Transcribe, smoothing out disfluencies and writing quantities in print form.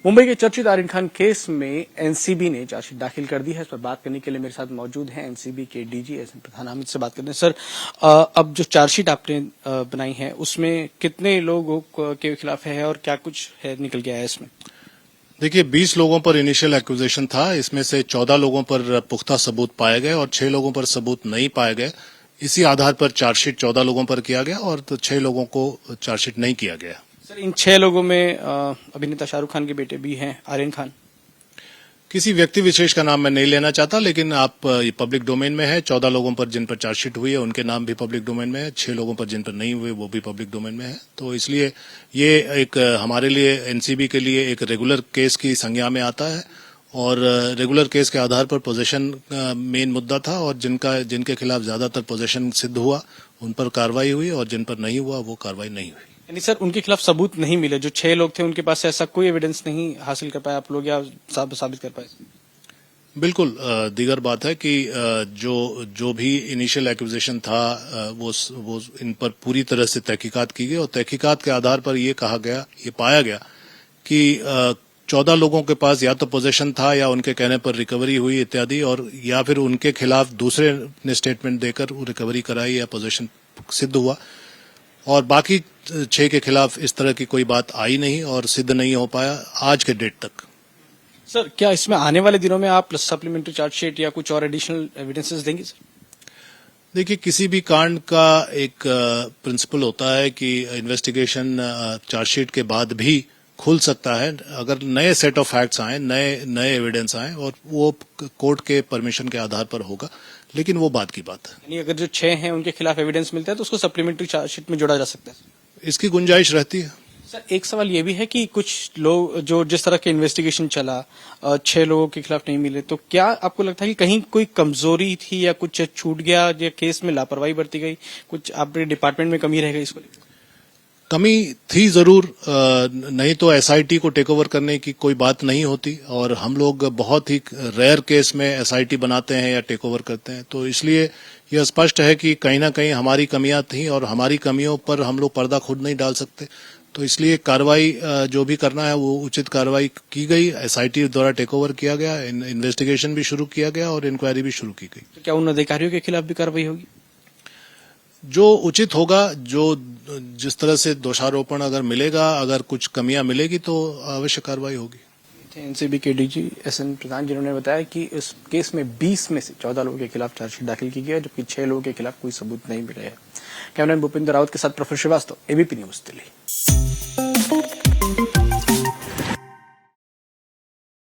मुंबई के चर्चित आर्यन खान केस में एनसीबी ने चार्जशीट दाखिल कर दी है। इस पर बात करने के लिए मेरे साथ मौजूद हैं एनसीबी के डीजी एसएन प्रधान। हम इससे बात करते हैं। सर, अब जो चार्जशीट आपने बनाई है उसमें कितने लोगों के खिलाफ है और क्या कुछ है निकल के आया इसमें? देखिए, 20 लोगों पर इनिशियल एक्विजिशन था। इसमें से 14 लोगों पर पुख्ता सबूत पाए गए और 6 लोगों पर सबूत नहीं पाए गए। इसी आधार पर चार्जशीट 14 लोगों पर किया गया और 6 लोगों को चार्जशीट नहीं किया गया। सर, इन 6 लोगों में अभिनेता शाहरुख खान के बेटे भी हैं, आर्यन खान। किसी व्यक्ति विशेष का नाम मैं नहीं लेना चाहता, लेकिन आप ये पब्लिक डोमेन में है। 14 लोगों पर जिन पर चार्जशीट हुई है उनके नाम भी पब्लिक डोमेन में है। 6 लोगों पर जिन पर नहीं हुए वो भी पब्लिक डोमेन में है। तो इसलिए ये एक हमारे लिए, एनसीबी के लिए एक रेगुलर केस की संज्ञा में आता है और रेगुलर केस के आधार पर पोजेशन मेन मुद्दा था और जिनके खिलाफ ज्यादातर पोजेशन सिद्ध हुआ उन पर कार्रवाई हुई और जिन पर नहीं हुआ वो कार्रवाई नहीं हुई। यानी सर, उनके खिलाफ सबूत नहीं मिले। जो 6 लोग थे उनके पास से ऐसा कोई एविडेंस नहीं हासिल कर पाए आप लोग या साबित कर पाए? बिल्कुल दीगर बात है कि जो भी इनिशियल एक्विजिशन था वो इन पर पूरी तरह से तहकीकात की गई और तहकीकात के आधार पर ये पाया गया कि 14 लोगों के पास या तो पोजेशन था या उनके कहने पर रिकवरी हुई इत्यादि, और या फिर उनके खिलाफ दूसरे ने स्टेटमेंट देकर रिकवरी कराई या पोजेशन सिद्ध हुआ, और बाकी 6 के खिलाफ इस तरह की कोई बात आई नहीं और सिद्ध नहीं हो पाया आज के डेट तक। सर, क्या इसमें आने वाले दिनों में आप सप्लीमेंट्री चार्जशीट या कुछ और एडिशनल एविडेंसेस देंगे सर? देखिए, किसी भी कांड का एक प्रिंसिपल होता है कि इन्वेस्टिगेशन चार्जशीट के बाद भी खुल सकता है अगर नए सेट ऑफ फैक्ट्स आए, नए एविडेंस आए, और वो कोर्ट के परमिशन के आधार पर होगा, लेकिन वो बात की बात है। यानी अगर जो 6 हैं उनके खिलाफ एविडेंस मिलता है तो उसको सप्लीमेंट्री चार्जशीट में जोड़ा जा सकता है? इसकी गुंजाइश रहती है। सर, एक सवाल ये भी है कि कुछ लोग जो जिस तरह के इन्वेस्टिगेशन चला 6 लोगों के खिलाफ नहीं मिले, तो क्या आपको लगता है कि कहीं कोई कमजोरी थी या कुछ छूट गया या केस में लापरवाही बरती गई, कुछ आपके डिपार्टमेंट में कमी रह गई? इसको कमी थी जरूर, नहीं तो एसआईटी को टेक ओवर करने की कोई बात नहीं होती, और हम लोग बहुत ही रेयर केस में एसआईटी बनाते हैं या टेक ओवर करते हैं। तो इसलिए यह स्पष्ट है कि कहीं ना कहीं हमारी कमियां थी और हमारी कमियों पर हम लोग पर्दा खुद नहीं डाल सकते। तो इसलिए कार्रवाई जो भी करना है वो उचित कार्रवाई की गई, एसआईटी द्वारा टेक ओवर किया गया, इन्वेस्टिगेशन भी शुरू किया गया और इंक्वायरी भी शुरू की गई। तो क्या उन अधिकारियों के खिलाफ भी कार्रवाई होगी? जो उचित होगा, जो जिस तरह से दोषारोपण अगर मिलेगा, अगर कुछ कमियां मिलेगी तो अवश्य कार्रवाई होगी। एनसीबी के डीजी एसएन प्रधान, जिन्होंने बताया कि इस केस में 20 में से 14 लोगों के खिलाफ चार्जशीट दाखिल की गई है, जबकि 6 लोगों के खिलाफ कोई सबूत नहीं मिले हैं। कैमरामैन भूपेंद्र रावत के साथ professor Shrivastava, ABP news Delhi.